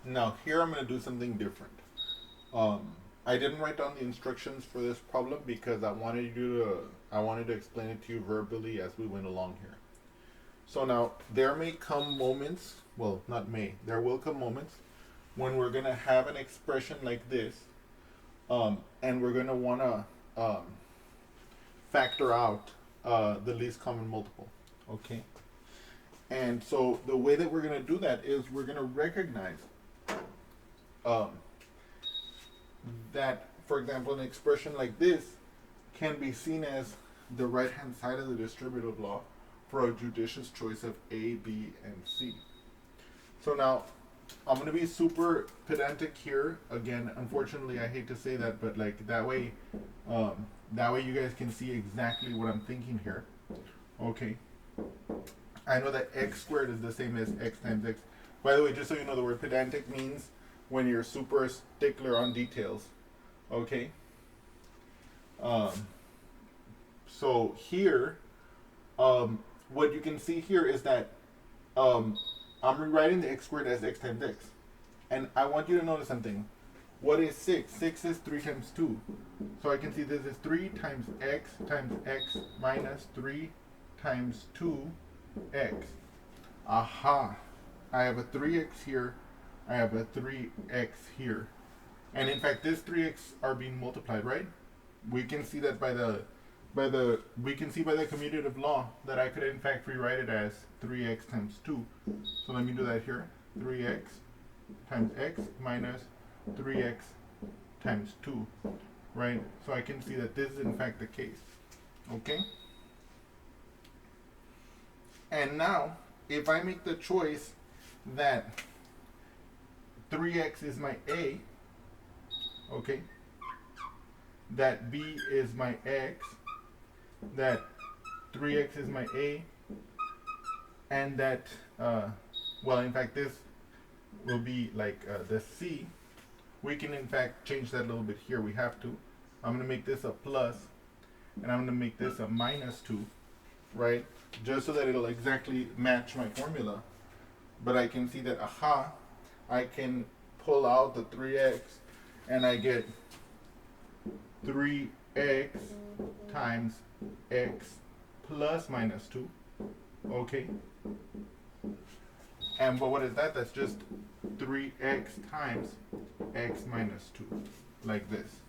Now here I'm going to do something different. Um, I didn't write down the instructions for this problem because I wanted to explain it to you verbally as we went along here. So now there may come moments, well, not may, there will come moments when we're going to have an expression like this, and we're going to want to factor out the least common multiple. Okay? And so the way that we're going to do that is we're going to recognize um, that, for example, an expression like this can be seen as the right hand side of the distributive law for a judicious choice of A, B, and C. So now I'm going to be super pedantic here. Again, unfortunately, I hate to say that, but like that way you guys can see exactly what I'm thinking here. Okay. I know that x squared is the same as x times x. By the way, just so you know, the word pedantic means when you're super stickler on details. Okay. So here, what you can see here is that I'm rewriting the x squared as x times x. And I want you to notice something. What is 6? 6 is 3 times 2. So I can see this is 3 times x minus 3 times 2x. Aha. I have a 3x here. I have a 3x here. And in fact, these 3x are being multiplied, right? We can see that by the commutative law that I could in fact rewrite it as 3x times 2. So let me do that here. 3x times x minus 3x times 2, right? So I can see that this is in fact the case. Okay? And now, if I make the choice that 3x is my A, okay, that B is my X, that 3x is my A, and that, well, in fact, this will be like the C. We can, in fact, change that a little bit here. We have to. I'm going to make this a plus, and I'm going to make this a minus 2, right? Just so that it'll exactly match my formula. But I can see that, aha, I can pull out the 3x, and I get 3x times x plus minus 2. Okay. And but what is that? That's just 3x times x minus 2, like this.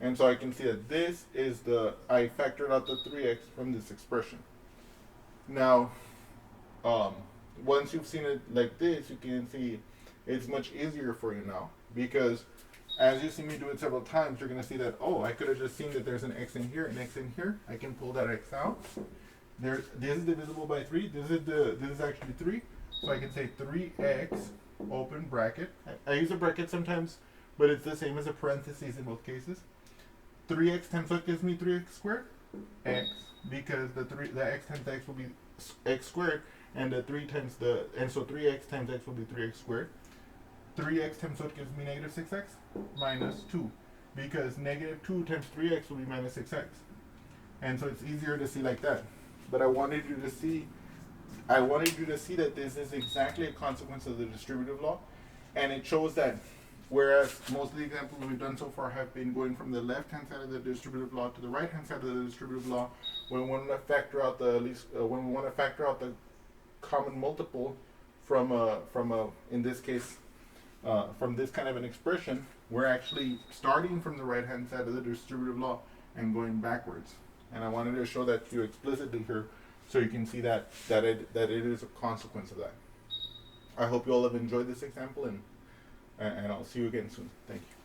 And so I can see that this is I factored out the 3x from this expression. Now, once you've seen it like this, you can see it's much easier for you now, because as you see me do it several times, you're going to see that, oh, I could have just seen that there's an x in here, an x in here. I can pull that x out. This is divisible by 3. This is actually 3. So I can say 3x, open bracket. I use a bracket sometimes, but it's the same as a parentheses in both cases. 3x times what gives me 3x squared? X, because the x times x will be x squared, and the 3 times and so 3x times x will be 3x squared. 3x times what gives me negative 6x? Minus 2, because negative 2 times 3x will be minus 6x. And so it's easier to see like that. But I wanted you to see that this is exactly a consequence of the distributive law, and it shows that whereas most of the examples we've done so far have been going from the left-hand side of the distributive law to the right-hand side of the distributive law, when we want to factor out the common multiple from in this case from this kind of an expression, we're actually starting from the right-hand side of the distributive law and going backwards. And I wanted to show that to you explicitly here, so you can see that it is a consequence of that. I hope you all have enjoyed this example, and I'll see you again soon. Thank you.